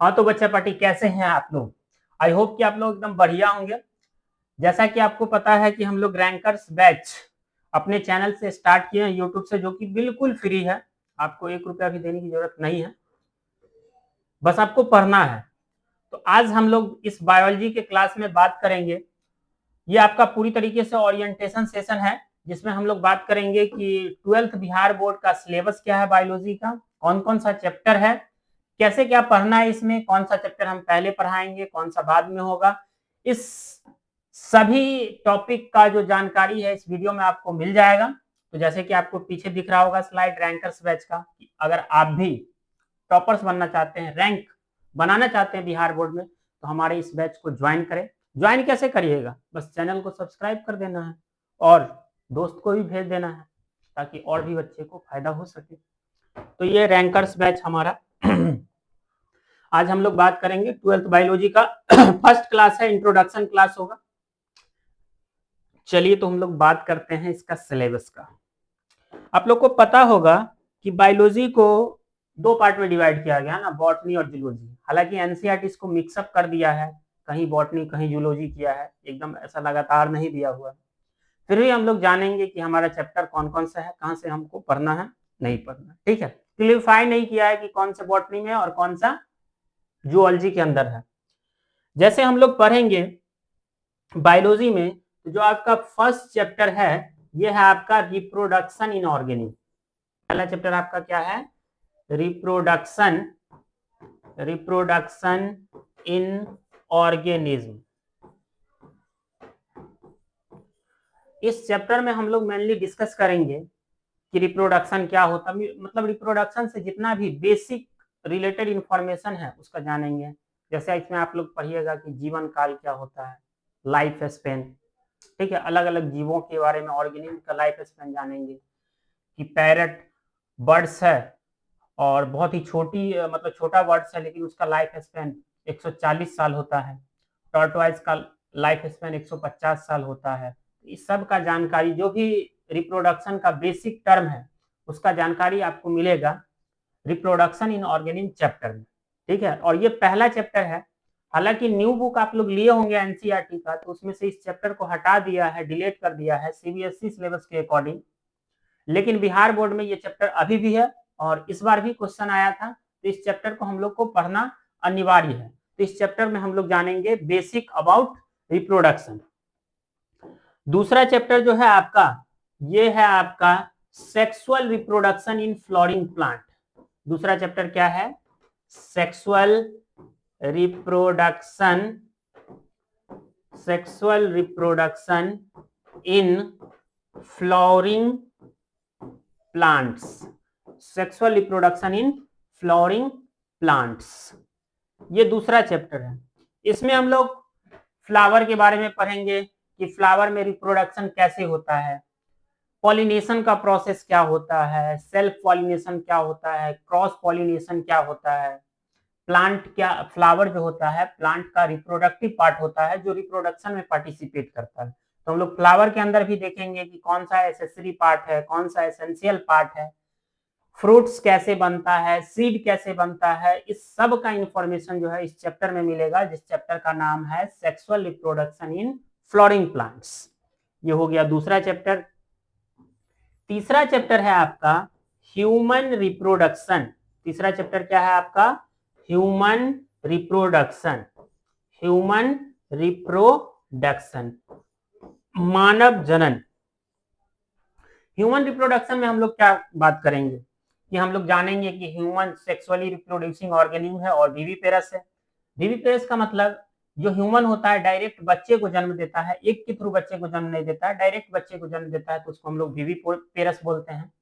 हाँ तो बच्चा पार्टी कैसे हैं आप लोग। आई होप कि आप लोग एकदम बढ़िया होंगे। जैसा कि आपको पता है कि हम लोग रैंकर्स बैच अपने चैनल से स्टार्ट किए हैं यूट्यूब से, जो कि बिल्कुल फ्री है। आपको 1 रुपया भी देने की जरूरत नहीं है, बस आपको पढ़ना है। तो आज हम लोग इस बायोलॉजी के क्लास में बात करेंगे। ये आपका पूरी तरीके से ओरिएंटेशन सेशन है, जिसमें हम लोग बात करेंगे कि 12th बिहार बोर्ड का सिलेबस क्या है, बायोलॉजी का कौन कौन सा चैप्टर है, कैसे क्या पढ़ना है, इसमें कौन सा चैप्टर हम पहले पढ़ाएंगे, कौन सा बाद में होगा। इस सभी टॉपिक का जो जानकारी है इस वीडियो में आपको मिल जाएगा। तो जैसे कि आपको पीछे दिख रहा होगा स्लाइड रैंकर्स बैच का, अगर आप भी टॉपर्स बनना चाहते हैं, रैंक बनाना चाहते हैं बिहार बोर्ड में, तो हमारे इस बैच को ज्वाइन करें। ज्वाइन कैसे करिएगा, बस चैनल को सब्सक्राइब कर देना है और दोस्त को भी भेज देना है, ताकि और भी बच्चे को फायदा हो सके। तो ये रैंकर्स बैच हमारा आज हम लोग बात करेंगे 12th बायोलॉजी का फर्स्ट क्लास है, इंट्रोडक्शन क्लास होगा। चलिए तो हम लोग बात करते हैं इसका सिलेबस का। आप लोग को पता होगा कि बायोलॉजी को 2 पार्ट में डिवाइड किया गया ना, बॉटनी और जूलॉजी। हालांकि एनसीईआरटी इसको मिक्सअप कर दिया है, कहीं बॉटनी कहीं जूलॉजी किया है, एकदम ऐसा लगातार नहीं दिया हुआ। फिर भी हम लोग जानेंगे कि हमारा चैप्टर कौन कौन सा है, कहाँ से हमको पढ़ना है, नहीं पढ़ना। ठीक है, क्लियरफाई नहीं किया है कि कौन सा बॉटनी में और कौन सा जूलॉजी के अंदर है। जैसे हम लोग पढ़ेंगे बायोलॉजी में, तो जो आपका फर्स्ट चैप्टर है ये है आपका रिप्रोडक्शन इन ऑर्गेनिज्म। पहला चैप्टर आपका क्या है, रिप्रोडक्शन इन ऑर्गेनिज्म। इस चैप्टर में हम लोग मेनली डिस्कस करेंगे कि रिप्रोडक्शन क्या होता है, मतलब रिप्रोडक्शन से जितना भी बेसिक रिलेटेड इंफॉर्मेशन है उसका जानेंगे। जैसे इसमें आप लोग पढ़िएगा कि जीवन काल क्या होता है, लाइफ स्पेन। ठीक है, अलग अलग जीवों के बारे में, ऑर्गेनिज्म का लाइफ स्पेन जानेंगे कि पैरट बर्ड्स है और बहुत ही छोटी मतलब छोटा बर्ड्स है, लेकिन उसका लाइफ स्पेन 140 साल होता है। टॉर्टवाइज का लाइफ स्पेन 150 साल होता है। इस सब का जानकारी, जो भी रिप्रोडक्शन का बेसिक टर्म है उसका जानकारी आपको मिलेगा रिप्रोडक्शन इन ऑर्गेनिज्म चैप्टर में। ठीक है, और ये पहला चैप्टर है। हालांकि न्यू बुक आप लोग लिए होंगे एनसीईआरटी का, तो उसमें से इस चैप्टर को हटा दिया है, डिलीट कर दिया है सीबीएसई सिलेबस के अकॉर्डिंग। लेकिन बिहार बोर्ड में ये चैप्टर अभी भी है और इस बार भी क्वेश्चन आया था, तो इस चैप्टर को हम लोग को पढ़ना अनिवार्य है। तो इस चैप्टर में हम लोग जानेंगे बेसिक अबाउट रिप्रोडक्शन। दूसरा चैप्टर जो है आपका, ये है आपका sexual reproduction in flowering plant. दूसरा चैप्टर क्या है, sexual reproduction in flooring plants. Sexual reproduction in flooring plants, ये दूसरा चैप्टर है। इसमें हम लोग फ्लावर के बारे में पढ़ेंगे कि फ्लावर में रिप्रोडक्शन कैसे होता है, पॉलिनेशन का प्रोसेस क्या होता है, सेल्फ पॉलिनेशन क्या होता है, क्रॉस पॉलिनेशन क्या होता है, प्लांट क्या, फ्लावर जो होता है प्लांट का रिप्रोडक्टिव पार्ट होता है जो रिप्रोडक्शन में पार्टिसिपेट करता है। तो हम लोग फ्लावर के अंदर भी देखेंगे कि कौन सा एसेसरी पार्ट है, कौन सा एसेंशियल पार्ट है, फ्रूट्स कैसे बनता है, सीड कैसे बनता है, इस सब का इंफॉर्मेशन जो है इस चैप्टर में मिलेगा, जिस चैप्टर का नाम है sexual reproduction in flooring plants. ये हो गया दूसरा चैप्टर। तीसरा चैप्टर है आपका ह्यूमन रिप्रोडक्शन। तीसरा चैप्टर क्या है आपका, ह्यूमन रिप्रोडक्शन। ह्यूमन रिप्रोडक्शन, मानव जनन। ह्यूमन रिप्रोडक्शन में हम लोग क्या बात करेंगे कि हम लोग जानेंगे कि ह्यूमन सेक्सुअली रिप्रोड्यूसिंग ऑर्गेनिज्म है और विविपेरस है। विविपेरस का मतलब जो ह्यूमन होता है डायरेक्ट बच्चे को जन्म देता है, एक के थ्रू बच्चे को जन्म नहीं देता है, डायरेक्ट बच्चे को जन्म देता है, तो उसको हम लोग विविपेरस बोलते हैं।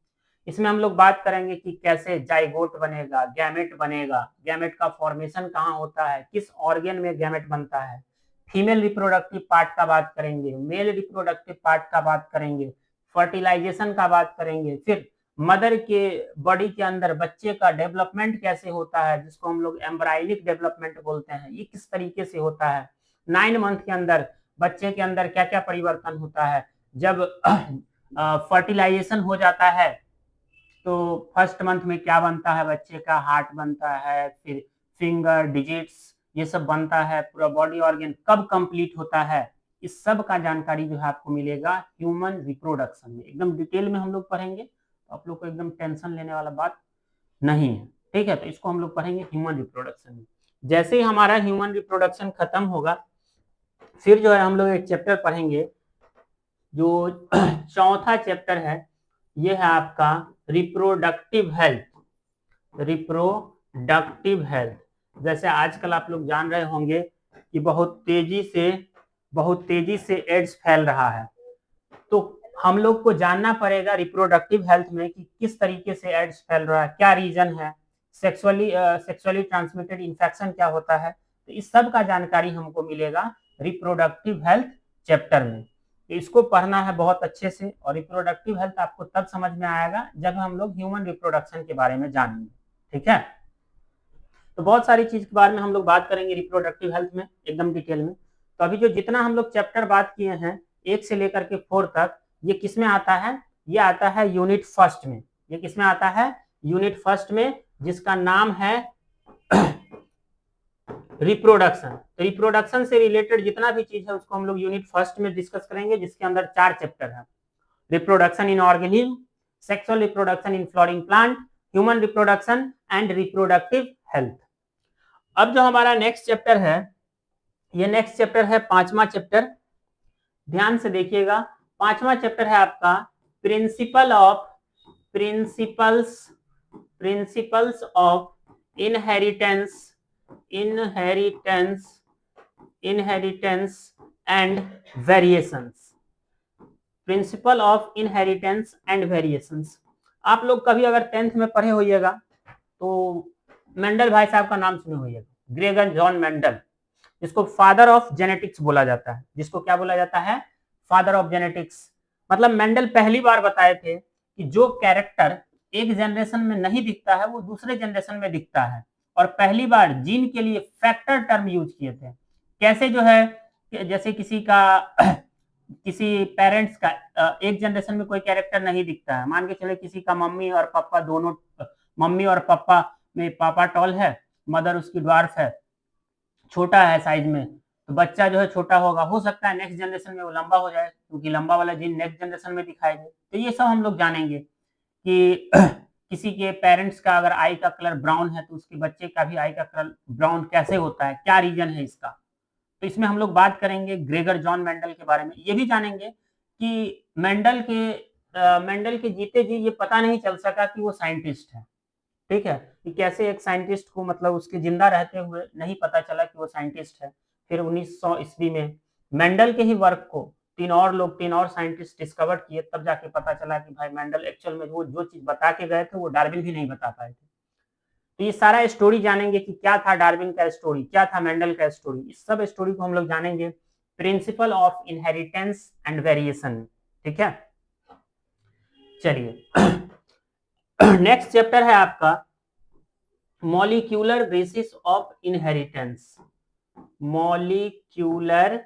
इसमें हम लोग बात करेंगे कि कैसे जाइगोट बनेगा, गैमेट बनेगा, गैमेट का फॉर्मेशन कहाँ होता है, किस ऑर्गन में गैमेट बनता है, फीमेल रिप्रोडक्टिव पार्ट का बात करेंगे, मेल रिप्रोडक्टिव पार्ट का बात करेंगे, फर्टिलाइजेशन का बात करेंगे, फिर मदर के बॉडी के अंदर बच्चे का डेवलपमेंट कैसे होता है, जिसको हम लोग एम्ब्रायनिक डेवलपमेंट बोलते हैं, ये किस तरीके से होता है, 9 मंथ के अंदर बच्चे के अंदर क्या क्या परिवर्तन होता है, जब फर्टिलाइजेशन हो जाता है तो फर्स्ट मंथ में क्या बनता है, बच्चे का हार्ट बनता है, फिर फिंगर, डिजिट्स, ये सब बनता है, पूरा बॉडी ऑर्गन कब कंप्लीट होता है, इस सब का जानकारी जो है आपको मिलेगा ह्यूमन रिप्रोडक्शन में। एकदम डिटेल में हम लोग पढ़ेंगे, तो आप लोग को एकदम टेंशन लेने वाला बात नहीं है, ठीक है। तो इसको हम लोग पढ़ेंगे ह्यूमन रिप्रोडक्शन में। जैसे ही हमारा ह्यूमन रिप्रोडक्शन खत्म होगा, फिर जो है हम लोग एक चैप्टर पढ़ेंगे, जो चौथा चैप्टर है, ये है आपका रिप्रोडक्टिव हेल्थ। रिप्रोडक्टिव हेल्थ, जैसे आजकल आप लोग जान रहे होंगे कि बहुत तेजी से एड्स फैल रहा है, तो हम लोग को जानना पड़ेगा रिप्रोडक्टिव हेल्थ में कि किस तरीके से एड्स फैल रहा है, क्या रीजन है, सेक्सुअली ट्रांसमिटेड इन्फेक्शन क्या होता है, तो इस सब का जानकारी हमको मिलेगा रिप्रोडक्टिव हेल्थ चैप्टर में। तो इसको पढ़ना है बहुत अच्छे से, और रिप्रोडक्टिव हेल्थ आपको तब समझ में आएगा जब हम लोग ह्यूमन रिप्रोडक्शन के बारे में जानेंगे, ठीक है। तो बहुत सारी चीज के बारे में हम लोग बात करेंगे रिप्रोडक्टिव हेल्थ में एकदम डिटेल में। तो अभी जो जितना हम लोग चैप्टर बात किए हैं 1 से लेकर के 4 तक, ये किस में आता है, ये आता है यूनिट फर्स्ट में। ये किस में आता है, यूनिट फर्स्ट में, जिसका नाम है रिप्रोडक्शन। तो रिप्रोडक्शन से रिलेटेड जितना भी चीज है उसको हम लोग यूनिट फर्स्ट में डिस्कस करेंगे, जिसके अंदर 4 चैप्टर है। Reproduction in organism, sexual reproduction in flowering plant, human reproduction and reproductive health. अब जो हमारा नेक्स्ट चैप्टर है, ये नेक्स्ट चैप्टर है 5वां चैप्टर। ध्यान से देखिएगा, 5वां चैप्टर है आपका principles of inheritance and variations. Principle of inheritance and variations, आप लोग कभी अगर 10th में पढ़े होइएगा तो मेंडल भाई साहब का नाम सुने होइएगा, ग्रेगर जॉन मेंडल, जिसको फादर ऑफ जेनेटिक्स बोला जाता है। जिसको क्या बोला जाता है, फादर ऑफ जेनेटिक्स। मतलब मेंडल पहली बार बताए थे कि जो कैरेक्टर एक जनरेशन में नहीं दिखता है वो दूसरे जनरेशन में दिखता है, और पहली बार जीन के लिए फैक्टर टर्म यूज किए थे। कैसे जो है, जैसे किसी पेरेंट्स का एक जनरेशन में कोई कैरेक्टर नहीं दिखता है, मान के चले किसी का मम्मी और पापा दोनों, मम्मी और पापा में पापा टॉल है, मदर उसकी ड्वार्फ है, छोटा है साइज में, तो बच्चा जो है छोटा होगा, हो सकता है नेक्स्ट जनरेशन में वो लंबा हो जाए, क्योंकि लंबा वाला जीन नेक्स्ट जनरेशन में दिखाई दे। तो ये सब हम लोग जानेंगे कि किसी के पेरेंट्स का अगर आई का कलर ब्राउन है तो उसके बच्चे का भी आई का कलर ब्राउन कैसे होता है, क्या रीजन है इसका। तो इसमें हम लोग बात करेंगे ग्रेगर जॉन मेंडल के बारे में। ये भी जानेंगे कि मेंडल के जीते जी ये पता नहीं चल सका कि वो साइंटिस्ट है, ठीक है, कि कैसे एक साइंटिस्ट को, मतलब उसके जिंदा रहते हुए नहीं पता चला कि वो साइंटिस्ट है। फिर 1900 ईस्वी में मेंडल के ही वर्क को 3 और साइंटिस्ट डिस्कवर किए, तब जाके पता चला कि भाई मेंडल एक्चुअल में वो जो चीज बता के गए थे वो डार्विन भी नहीं बता पाए थे। तो ये सारा स्टोरी जानेंगे कि क्या था डार्विन का स्टोरी, क्या था मेंडल का स्टोरी, इस सब स्टोरी को हम लोग जानेंगे principle of inheritance and variation, ठीक है। चलिए नेक्स्ट चैप्टर है आपका molecular basis of inheritance. Molecular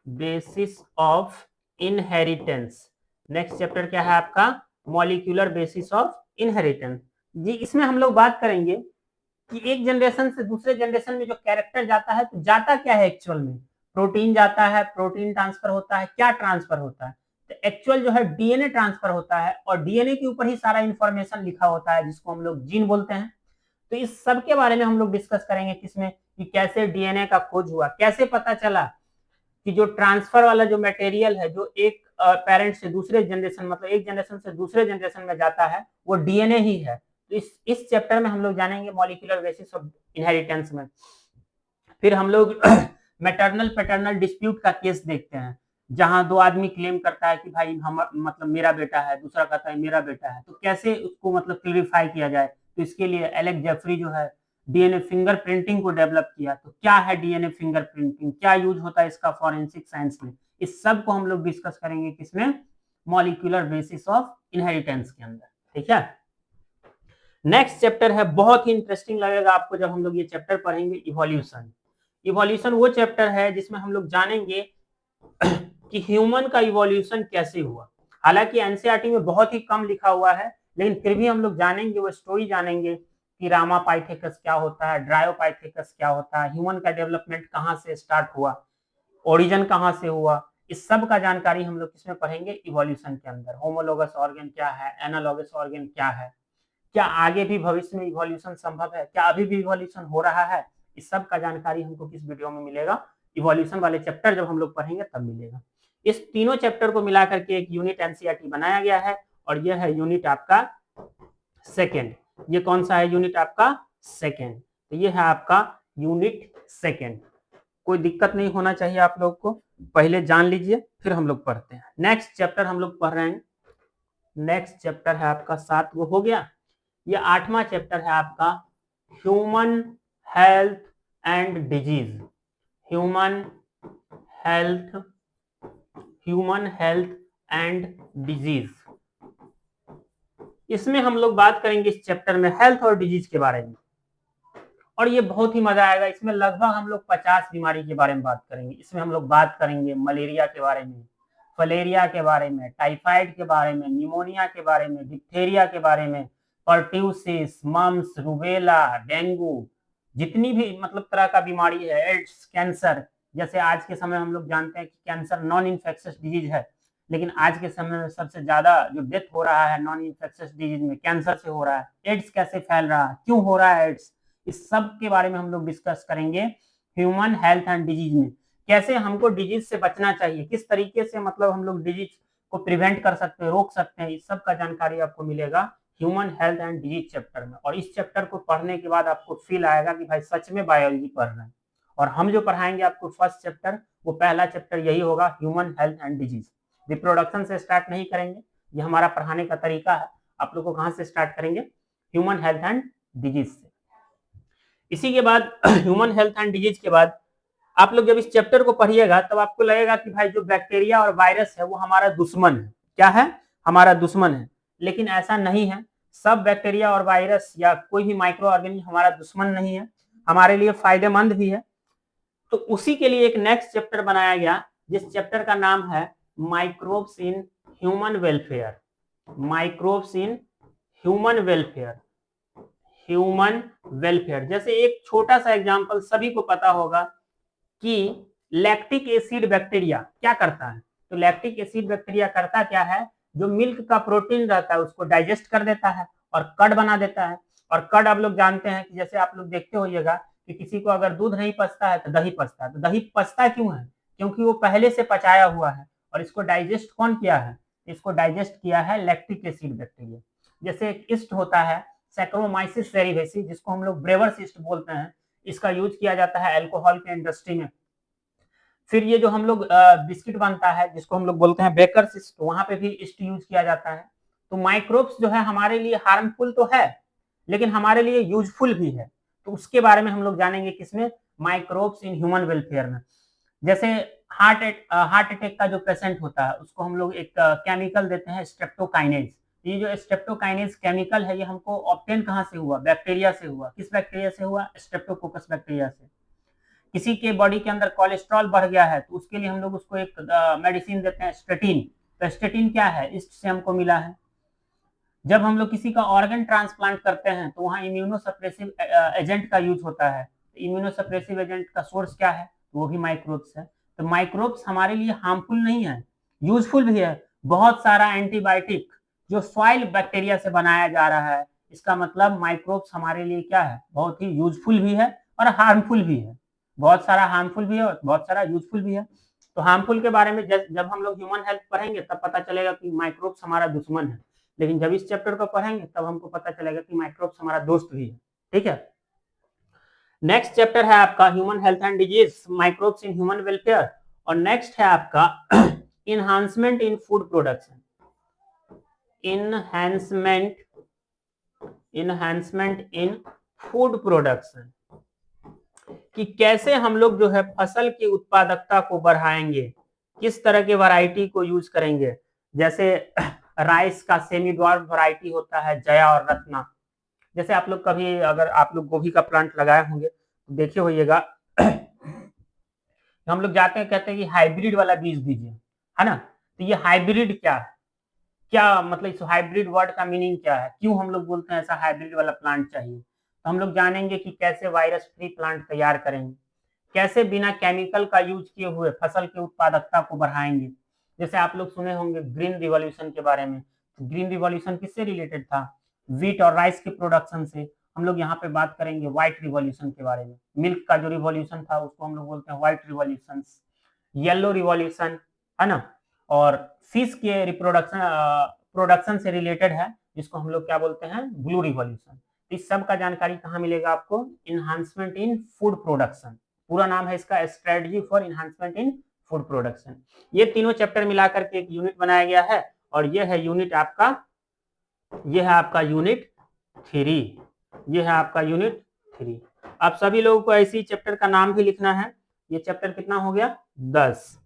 basis of inheritance. Next chapter क्या है आपका, मॉलिक्यूलर बेसिस ऑफ इनहेरिटेंस। जी, इसमें हम लोग बात करेंगे कि एक जनरेशन से दूसरे जनरेशन में जो कैरेक्टर जाता है, तो जाता क्या है एक्चुअल में, प्रोटीन जाता है, प्रोटीन ट्रांसफर होता है, क्या ट्रांसफर होता है, तो एक्चुअल जो है डीएनए ट्रांसफर होता है, और डीएनए के ऊपर ही सारा इंफॉर्मेशन लिखा होता है, जिसको हम लोग जीन बोलते हैं। तो इस सब के बारे में हम लोग डिस्कस करेंगे किसमें, कि कैसे डीएनए का खोज हुआ, कैसे पता चला कि जो ट्रांसफर वाला जो मटेरियल है, जो एक पेरेंट से दूसरे जनरेशन, मतलब एक जनरेशन से दूसरे जनरेशन में जाता है, वो डीएनए ही है। तो इस चैप्टर में हम लोग जानेंगे मॉलिक्यूलर बेसिस ऑफ इनहेरिटेंस में। फिर हम लोग मैटरनल पैटर्नल डिस्प्यूट का केस देखते हैं, जहां 2 आदमी क्लेम करता है कि भाई हम, मतलब मेरा बेटा है, दूसरा कहता है मेरा बेटा है, तो कैसे उसको मतलब क्लियरिफाई किया जाए। तो इसके लिए एलेक्स जेफरी जो है डीएनए फिंगरप्रिंटिंग को डेवलप किया। तो क्या है डीएनए फिंगरप्रिंटिंग, क्या यूज होता है इसका फॉरेंसिक साइंस में, इस सब को हम लोग डिस्कस करेंगे किसमें, मॉलिक्यूलर बेसिस ऑफ इनहेरिटेंस के अंदर, ठीक है। नेक्स्ट चैप्टर है, बहुत ही इंटरेस्टिंग लगेगा आपको जब हम लोग ये चैप्टर पढ़ेंगे, इवोल्यूशन। इवोल्यूशन वो चैप्टर है जिसमें हम लोग जानेंगे कि ह्यूमन का इवोल्यूशन कैसे हुआ। हालांकि एनसीईआरटी में बहुत ही कम लिखा हुआ है, लेकिन फिर भी हम लोग जानेंगे, वो स्टोरी जानेंगे कि रामापाइथेकस क्या होता है, ड्रायोपाइथेकस क्या होता है, ह्यूमन का डेवलपमेंट कहाँ से स्टार्ट हुआ, ओरिजिन कहाँ से हुआ, इस सब का जानकारी हम लोग किसमें पढ़ेंगे, इवोल्यूशन के अंदर। होमोलोगस ऑर्गन क्या है, एनालॉगस ऑर्गन क्या है, क्या आगे भी भविष्य में इवोल्यूशन संभव है, क्या अभी भी इवोल्यूशन हो रहा है, इस सब का जानकारी हमको किस वीडियो में मिलेगा, इवोल्यूशन वाले चैप्टर जब हम लोग पढ़ेंगे तब मिलेगा। इस तीनों चैप्टर को मिला करके एक यूनिट एनसीईआरटी बनाया गया है, और यह है यूनिट आपका सेकेंड। ये कौन सा है यूनिट आपका सेकेंड, तो ये है आपका यूनिट सेकेंड। कोई दिक्कत नहीं होना चाहिए आप लोग को, पहले जान लीजिए फिर हम लोग पढ़ते हैं। नेक्स्ट चैप्टर हम लोग पढ़ रहे हैं, नेक्स्ट चैप्टर है आपका 7 वो हो गया। ये 8वां चैप्टर है आपका human health and disease. Human health, human health and disease. इसमें हम लोग बात करेंगे इस चैप्टर में हेल्थ और डिजीज के बारे में, और ये बहुत ही मजा आएगा। इसमें लगभग हम लोग 50 बीमारी के बारे में बात करेंगे। इसमें हम लोग बात करेंगे मलेरिया के बारे में, फलेरिया के बारे में, टाइफाइड के बारे में, निमोनिया के बारे में, डिप्थेरिया के बारे में, पर्ट्यूसिस, मम्स, रूबेला, डेंगू, जितनी भी मतलब तरह का बीमारी है, एड्स, कैंसर। जैसे आज के समय हम लोग जानते हैं कि कैंसर नॉन इन्फेक्शियस डिजीज है, लेकिन आज के समय में सबसे ज्यादा जो डेथ हो रहा है नॉन इन्फेक्शियस डिजीज में कैंसर से हो रहा है। एड्स कैसे फैल रहा है, क्यों हो रहा है एड्स, इस सब के बारे में हम लोग डिस्कस करेंगे ह्यूमन हेल्थ एंड डिजीज में। कैसे हमको डिजीज से बचना चाहिए, किस तरीके से मतलब हम लोग डिजीज को प्रिवेंट कर सकते हैं, रोक सकते हैं, इस सब का जानकारी आपको मिलेगा human health and disease chapter में। और इस चैप्टर को पढ़ने के बाद आपको फील आएगा कि भाई सच में बायोलॉजी पढ़ रहे हैं। और हम जो पढ़ाएंगे आपको फर्स्ट चैप्टर, वो पहला चैप्टर यही होगा, human health and disease. Reproduction से स्टार्ट नहीं करेंगे, ये हमारा पढ़ाने का तरीका है। आप लोग को कहां से स्टार्ट करेंगे, ह्यूमन हेल्थ एंड डिजीज से। इसी के बाद ह्यूमन हेल्थ एंड डिजीज के बाद आप लोग जब इस चैप्टर को पढ़िएगा तब आपको लगेगा कि भाई जो बैक्टीरिया और वायरस है वो हमारा दुश्मन है। क्या है, हमारा दुश्मन है। लेकिन ऐसा नहीं है, सब बैक्टीरिया और वायरस या कोई भी माइक्रो ऑर्गेनिज्म हमारा दुश्मन नहीं है, हमारे लिए फायदेमंद भी है। तो उसी के लिए एक नेक्स्ट चैप्टर बनाया गया, जिस चैप्टर का नाम है microbes in human welfare. Microbes in human welfare, human welfare. जैसे एक छोटा सा एग्जांपल सभी को पता होगा कि लैक्टिक एसिड बैक्टीरिया क्या करता है। तो लैक्टिक एसिड बैक्टीरिया करता क्या है, जो मिल्क का प्रोटीन रहता है उसको डाइजेस्ट कर देता है और कर्ड बना देता है। और कर्ड आप लोग जानते हैं कि जैसे आप लोग देखते होइएगा कि किसी को अगर दूध नहीं पचता है तो दही पचता है। तो दही पचता क्यों है, क्योंकि वो पहले से पचाया हुआ है। और इसको डाइजेस्ट कौन किया है, इसको डाइजेस्ट किया है लैक्टिक एसिड बैक्टीरिया। जैसे एक ईस्ट होता है सैक्रोमाइसिस सेरिवेसी, जिसको हम लोग ब्रेवर्स ईस्ट बोलते हैं, इसका यूज किया जाता है अल्कोहल के इंडस्ट्री में। फिर ये जो हम लोग बिस्किट बनता है जिसको हम लोग बोलते हैं बेकर्स ईस्ट, वहां पे भी ईस्ट यूज किया जाता है। तो माइक्रोब्स जो है हमारे लिए हार्मफुल तो है लेकिन हमारे लिए यूजफुल भी है। तो उसके बारे में हम लोग जानेंगे किसमें, माइक्रोब्स इन ह्यूमन वेलफेयर में। जैसे हार्ट अटैक का जो पेशेंट होता है उसको हम लोग एक केमिकल देते हैं स्ट्रेप्टोकाइनेज। ये जो स्ट्रेप्टोकाइनेज केमिकल है ये हमको ऑब्टेन कहाँ से हुआ, बैक्टीरिया से हुआ। किस बैक्टीरिया से हुआ, स्ट्रेप्टोकोकस बैक्टीरिया से। किसी के बॉडी के अंदर कोलेस्ट्रॉल बढ़ गया है तो उसके लिए हम लोग उसको एक मेडिसिन देते हैं स्टेटिन। तो स्टेटिन क्या है, इससे हमको मिला है। जब हम लोग किसी का ऑर्गन ट्रांसप्लांट करते हैं तो वहाँ इम्यूनोसप्रेसिव एजेंट का यूज होता है। इम्यूनोसप्रेसिव एजेंट का सोर्स क्या है, वो भी माइक्रोब्स है। तो माइक्रोब्स हमारे लिए हार्मफुल नहीं है, यूजफुल भी है। बहुत सारा एंटीबायोटिक जो सॉइल बैक्टीरिया से बनाया जा रहा है, इसका मतलब माइक्रोब्स हमारे लिए क्या है, बहुत ही यूजफुल भी है और हार्मफुल भी है। बहुत सारा हार्मफुल भी है और बहुत सारा यूजफुल भी है। तो हार्मफुल के बारे में जब हम लोग ह्यूमन हेल्थ पढ़ेंगे तब पता चलेगा कि माइक्रोब्स हमारा दुश्मन है। लेकिन जब इस चैप्टर को पढ़ेंगे तब हमको पता चलेगा कि माइक्रोब्स हमारा दोस्त भी है। ठीक है, नेक्स्ट चैप्टर है आपका human health and disease, microbes in human welfare. और नेक्स्ट है आपका इनहांसमेंट इन फूड प्रोडक्शन। इनहांसमेंट इन फूड प्रोडक्शन, कि कैसे हम लोग जो है फसल की उत्पादकता को बढ़ाएंगे, किस तरह के वैरायटी को यूज करेंगे। जैसे राइस का सेमी ड्वार्फ वैरायटी होता है जया और रत्ना। जैसे आप लोग कभी अगर आप लोग गोभी का प्लांट लगाए होंगे तो देखे होइएगा हम लोग जाते हैं कहते हैं कि हाइब्रिड वाला बीज दीजिए, है ना। तो ये हाइब्रिड क्या है, क्या मतलब इस हाइब्रिड वर्ड का मीनिंग क्या है, क्यों हम लोग बोलते हैं ऐसा हाइब्रिड वाला प्लांट चाहिए। तो हम लोग जानेंगे कि कैसे वायरस फ्री प्लांट तैयार करेंगे, कैसे बिना केमिकल का यूज किए हुए फसल की उत्पादकता को बढ़ाएंगे। जैसे आप लोग सुने होंगे ग्रीन रिवॉल्यूशन के बारे में। ग्रीन रिवॉल्यूशन किससे रिलेटेड था, व्हीट और राइस के प्रोडक्शन से। हम लोग यहाँ पे बात करेंगे व्हाइट रिवॉल्यूशन के बारे में। मिल्क का जो रिवॉल्यूशन था उसको हम लोग बोलते हैं व्हाइट रिवॉल्यूशन। येलो रिवॉल्यूशन है ना, और फिश के रिप्रोडक्शन प्रोडक्शन से रिलेटेड है, जिसको हम लोग क्या बोलते हैं, ब्लू रिवॉल्यूशन। इस सब का जानकारी कहाँ मिलेगा आपको, इन्हांसमेंट इन फूड प्रोडक्शन। पूरा नाम है इसका strategy for enhancement in food production. ये तीनों चैप्टर मिलाकर के एक यूनिट बनाया गया है, और ये है यूनिट आपका, ये है आपका यूनिट 3, ये है आपका यूनिट 3। आप सभी लोगों को ऐसी चैप्टर का नाम भी लिखना है। ये चैप्टर कितना हो गया, 10।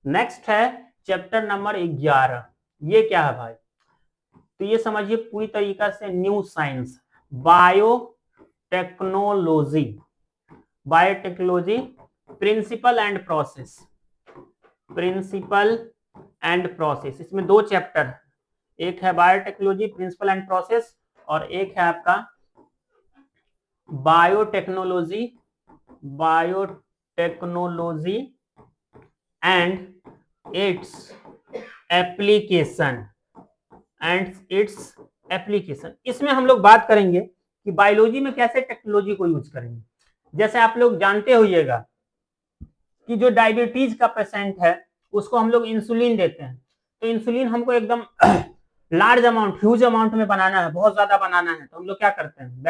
नेक्स्ट है चैप्टर नंबर 11। ये क्या है भाई, तो ये समझिए पूरी तरीका से new science, biotechnology. Biotechnology, principle and process, principle and process. इसमें दो चैप्टर, एक है बायोटेक्नोलॉजी प्रिंसिपल एंड प्रोसेस, और एक है आपका biotechnology, biotechnology and its application, and its application. इसमें हम लोग बात करेंगे कि बायोलॉजी में कैसे टेक्नोलॉजी को यूज करेंगे। जैसे आप लोग जानते होइएगा कि जो डायबिटीज का पेशेंट है उसको हम लोग इंसुलिन देते हैं, तो इंसुलिन हमको एकदम लार्ज अमाउंट, ह्यूज अमाउंट में बनाना है, बहुत ज्यादा बनाना है, तो हम लोग क्या करते हैं,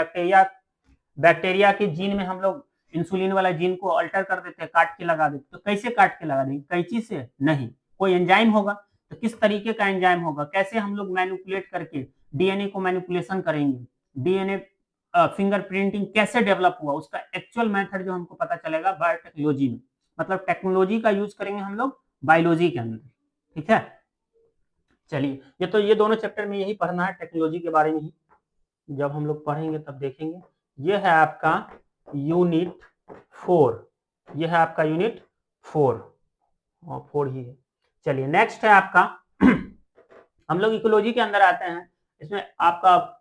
बैक्टीरिया के जीन में हम लोग इंसुलिन वाला जीन को अल्टर कर देते हैं, काट के लगा देते। तो कैसे काट के लगा देंगे, कैंची से नहीं, कोई एंजाइम होगा। तो किस तरीके का एंजाइम होगा, कैसे हम लोग मैनिपुलेट करके डीएनए को मैनिपुलेशन करेंगे, डीएनए फिंगर प्रिंटिंग कैसे डेवलप हुआ, उसका एक्चुअल मेथड जो हमको पता चलेगा बायोटेक्नोलॉजी में। मतलब टेक्नोलॉजी का यूज करेंगे हम लोग बायोलॉजी के अंदर, ठीक है। चलिए, ये दोनों चैप्टर में यही पढ़ना है, टेक्नोलॉजी के बारे में ही। जब हम लोग पढ़ेंगे तब देखेंगे। ये है आपका यूनिट 4, ये है आपका यूनिट 4, और 4 ही है। चलिए नेक्स्ट है आपका हम लोग इकोलॉजी के अंदर आते हैं। इसमें आपका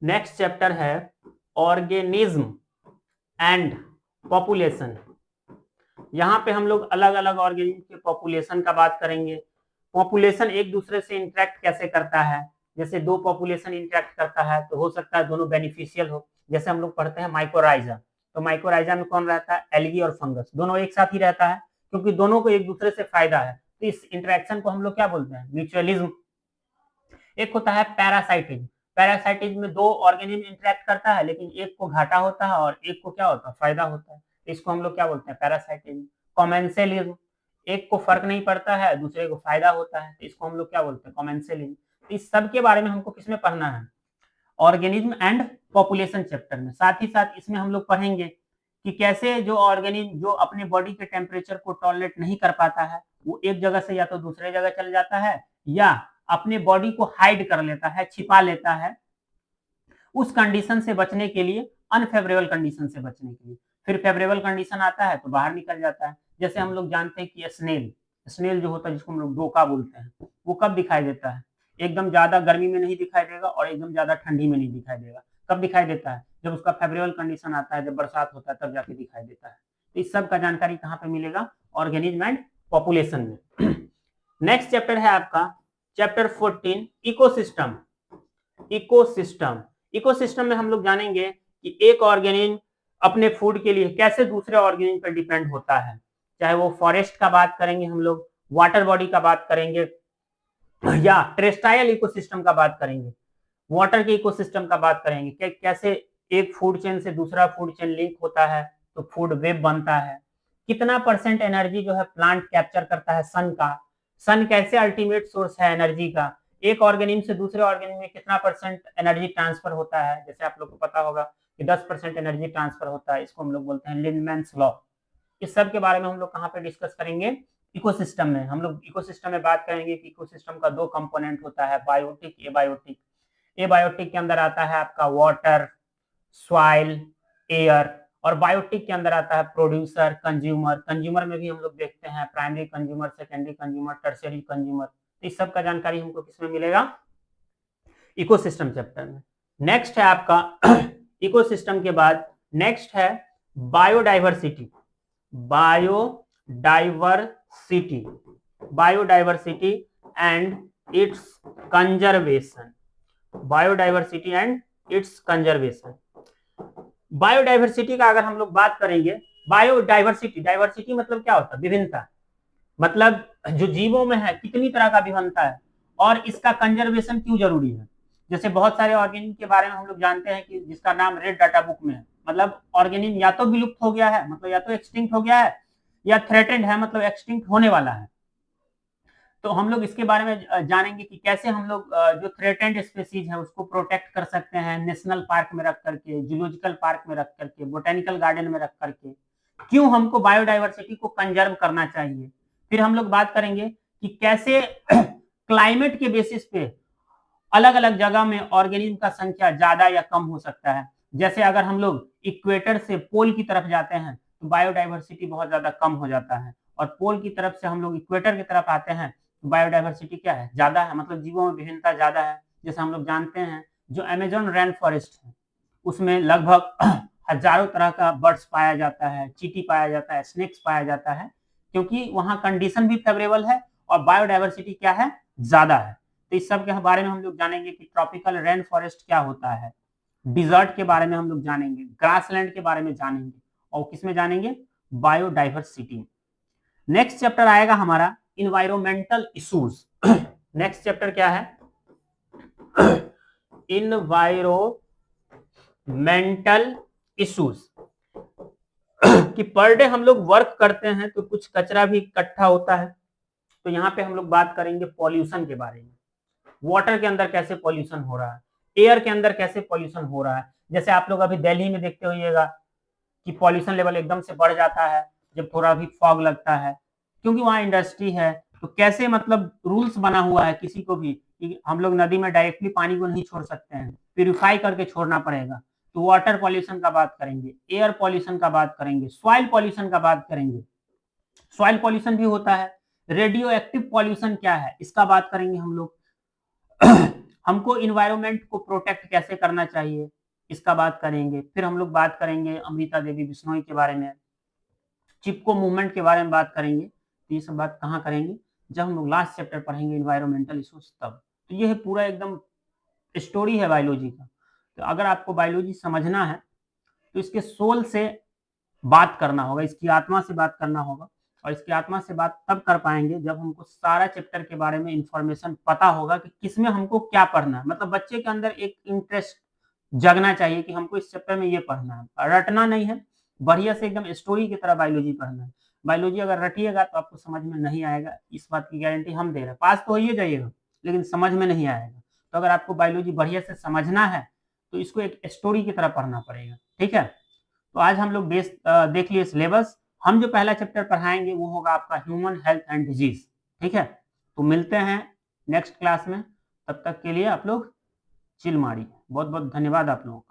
नेक्स्ट चैप्टर है ऑर्गेनिज्म एंड पॉपुलेशन। यहाँ पे हम लोग अलग अलग ऑर्गेनिज्म के पॉपुलेशन का बात करेंगे। पॉपुलेशन एक दूसरे से इंटरेक्ट कैसे करता है, जैसे दो पॉपुलेशन इंटरेक्ट करता है तो हो सकता है दोनों बेनिफिशियल हो। जैसे हम लोग पढ़ते हैं माइकोराइजा, तो माइकोराइजा में कौन रहता है, एल्गी और फंगस, दोनों एक साथ ही रहता है, क्योंकि दोनों को एक दूसरे से फायदा है। तो इस इंटरेक्शन को हम लोग क्या बोलते हैं, म्यूचुअलिज्म। एक होता है पैरासाइटिज्म। पैरासाइटिज्म में दो ऑर्गेनिज्म इंटरेक्ट करता है, लेकिन एक को घाटा होता है और एक को क्या होता है, फायदा होता है। इसको हम लोग क्या बोलते हैं, पैरासाइटिज्म। कॉमेंसेलिज्म, एक को फर्क नहीं पड़ता है, दूसरे को फायदा होता है, तो इसको हम लोग क्या बोलते हैं, कॉमेंसेलिज्म। तो इस सब के बारे में हमको किसमें पढ़ना है, ऑर्गेनिज्म एंड पॉपुलेशन चैप्टर में। साथ ही साथ इसमें हम लोग पढ़ेंगे कि कैसे जो ऑर्गेनिज्म जो अपने बॉडी के टेम्परेचर को टॉलरेट नहीं कर पाता है, वो एक जगह से या तो दूसरे जगह चल जाता है, या अपने बॉडी को हाइड कर लेता है, छिपा लेता है, उस कंडीशन से बचने के लिए, अनफेवरेबल कंडीशन से बचने के लिए। फिर फेवरेबल कंडीशन आता है तो बाहर निकल जाता है। जैसे हम लोग जानते हैं कि स्नेल, स्नेल जो होता है जिसको हम लोग डोका बोलते हैं, वो कब दिखाई देता है, एकदम ज्यादा गर्मी में नहीं दिखाई देगा और एकदम ज्यादा ठंडी में नहीं दिखाई देगा। कब दिखाई देता है, जब उसका फेवरेबल कंडीशन आता है, जब बरसात होता है तब जाके दिखाई देता है। तो इस सब का जानकारी कहाँ पे मिलेगा, ऑर्गेनिज्म एंड पॉपुलेशन में। नेक्स्ट चैप्टर है आपका चैप्टर 14, इकोसिस्टम। इकोसिस्टम, इकोसिस्टम में हम लोग जानेंगे कि एक ऑर्गेनिज्म अपने फूड के लिए कैसे दूसरे ऑर्गेनिज्म पर डिपेंड होता है। चाहे वो फॉरेस्ट का बात करेंगे हम लोग, वाटर बॉडी का बात करेंगे, या टेरेस्ट्रायल इकोसिस्टम का बात करेंगे, वाटर के इकोसिस्टम का बात करेंगे कि कैसे एक फूड चेन से दूसरा फूड चेन लिंक होता है तो फूड वेब बनता है। कितना परसेंट एनर्जी जो है प्लांट कैप्चर करता है सन का, सन कैसे अल्टीमेट सोर्स है एनर्जी का, एक ऑर्गेनिज्म से दूसरे ऑर्गेनिज्म में कितना परसेंट एनर्जी ट्रांसफर होता है। जैसे आप लोग को पता होगा कि 10% एनर्जी ट्रांसफर होता है, इसको हम लोग बोलते हैं लिंडमैन्स लॉ। इस सब के बारे में हम लोग कहाँ पे डिस्कस करेंगे, इकोसिस्टम में। हम लोग इकोसिस्टम में बात करेंगे कि इकोसिस्टम का दो कंपोनेंट होता है, बायोटिक, एबायोटिक। एबायोटिक के अंदर आता है आपका वाटर, सॉइल, एयर, और बायोटिक के अंदर आता है प्रोड्यूसर, कंज्यूमर। कंज्यूमर में भी हम लोग देखते हैं primary consumer, secondary consumer, tertiary consumer. इस सब का जानकारी हमको किसमें मिलेगा, इकोसिस्टम चैप्टर में। नेक्स्ट है आपका इकोसिस्टम के बाद नेक्स्ट है biodiversity. Biodiversity, biodiversity and it's conservation, biodiversity and it's conservation. Biodiversity का अगर हम लोग बात करेंगे, बायोडाइवर्सिटी, डाइवर्सिटी मतलब क्या होता है, विभिन्नता, मतलब जो जीवों में है कितनी तरह का विभिन्नता है और इसका कंजर्वेशन क्यों जरूरी है। जैसे बहुत सारे ऑर्गेनिज्म के बारे में हम लोग जानते हैं कि जिसका नाम रेड डाटा बुक में है, मतलब ऑर्गेनिज्म या तो विलुप्त हो गया है, मतलब या तो एक्सटिंक्ट हो गया है, या थ्रेटेंड है, मतलब एक्सटिंक्ट होने वाला है। तो हम लोग इसके बारे में जानेंगे कि कैसे हम लोग जो थ्रेटेंड स्पीसीज है उसको प्रोटेक्ट कर सकते हैं, नेशनल पार्क में रख करके, जूलॉजिकल पार्क में रख करके, बोटेनिकल गार्डन में रख करके, क्यों हमको बायोडाइवर्सिटी को कंजर्व करना चाहिए। फिर हम लोग बात करेंगे कि कैसे क्लाइमेट के बेसिस पे अलग अलग जगह में ऑर्गेनिज्म का संख्या ज्यादा या कम हो सकता है। जैसे अगर हम लोग इक्वेटर से पोल की तरफ जाते हैं तो बायोडाइवर्सिटी बहुत ज्यादा कम हो जाता है, और पोल की तरफ से हम लोग इक्वेटर की तरफ आते हैं तो बायोडाइवर्सिटी क्या है, ज्यादा है, मतलब जीवों में विभिन्नता ज्यादा है। जैसे हम लोग जानते हैं जो अमेजोन रेन फॉरेस्ट है उसमें लगभग हजारों तरह का बर्ड्स पाया जाता है, चींटी पाया जाता है, स्नेक्स पाया जाता है, क्योंकि वहां कंडीशन भी फेवरेबल है और बायोडाइवर्सिटी क्या है, ज्यादा है। तो इस सब के बारे में हम लोग जानेंगे कि ट्रॉपिकल रेन फॉरेस्ट क्या होता है, डिजर्ट के बारे में हम लोग जानेंगे, ग्रासलैंड के बारे में जानेंगे, और किसमें जानेंगे, बायोडाइवर्सिटी। नेक्स्ट चैप्टर आएगा हमारा इन्वायरमेंटल इश्यूज। नेक्स्ट चैप्टर क्या है, इन्वायरमेंटल इश्यूज। कि पर डे हम लोग वर्क करते हैं तो कुछ कचरा भी इकट्ठा होता है, तो यहाँ पे हम लोग बात करेंगे पॉल्यूशन के बारे में। वाटर के अंदर कैसे पॉल्यूशन हो रहा है, एयर के अंदर कैसे पॉल्यूशन हो रहा है। जैसे आप लोग अभी दिल्ली में देखते होइएगा कि पॉल्यूशन लेवल एकदम से बढ़ जाता है जब थोड़ा भी फॉग लगता है, क्योंकि वहाँ इंडस्ट्री है। तो कैसे मतलब रूल्स बना हुआ है किसी को भी कि हम लोग नदी में डायरेक्टली पानी को नहीं छोड़ सकते हैं, प्यूरिफाई करके छोड़ना पड़ेगा। तो वाटर पॉल्यूशन का बात करेंगे, एयर पॉल्यूशन का बात करेंगे, सॉइल पॉल्यूशन का बात करेंगे, सॉइल पॉल्यूशन भी होता है। रेडियो एक्टिव पॉल्यूशन क्या है इसका बात करेंगे हम लोग। हमको इन्वायरमेंट को प्रोटेक्ट कैसे करना चाहिए इसका बात करेंगे। फिर हम लोग बात करेंगे अमृता देवी बिश्नोई के बारे में, चिपको मूवमेंट के बारे में बात करेंगे। तो ये सब बात कहाँ करेंगे, जब हम लोग लास्ट चैप्टर पढ़ेंगे इन्वायरमेंटल इश्यूज तब। तो ये है पूरा एकदम स्टोरी है बायोलॉजी का। तो अगर आपको बायोलॉजी समझना है तो इसके सोल से बात करना होगा, इसकी आत्मा से बात करना होगा, और इसकी आत्मा से बात तब कर पाएंगे जब हमको सारा चैप्टर के बारे में इंफॉर्मेशन पता होगा कि किसमें हमको क्या पढ़ना है। मतलब बच्चे के अंदर एक इंटरेस्ट जगना चाहिए कि हमको इस चैप्टर में ये पढ़ना है, रटना नहीं है, बढ़िया से एकदम स्टोरी की तरह बायोलॉजी पढ़ना है। बायोलॉजी अगर रटिएगा तो आपको समझ में नहीं आएगा, इस बात की गारंटी हम दे रहे हैं। पास तो हो ही जाइएगा लेकिन समझ में नहीं आएगा। तो अगर आपको बायोलॉजी बढ़िया से समझना है तो इसको एक स्टोरी की तरह पढ़ना पड़ेगा, ठीक है। तो आज हम लोग बेस देख लिए सिलेबस। हम जो पहला चैप्टर पढ़ाएंगे वो होगा आपका ह्यूमन हेल्थ एंड डिजीज, ठीक है। तो मिलते हैं नेक्स्ट क्लास में, तब तक के लिए आप लोग चिल मारिए। बहुत बहुत धन्यवाद आप लोगों को।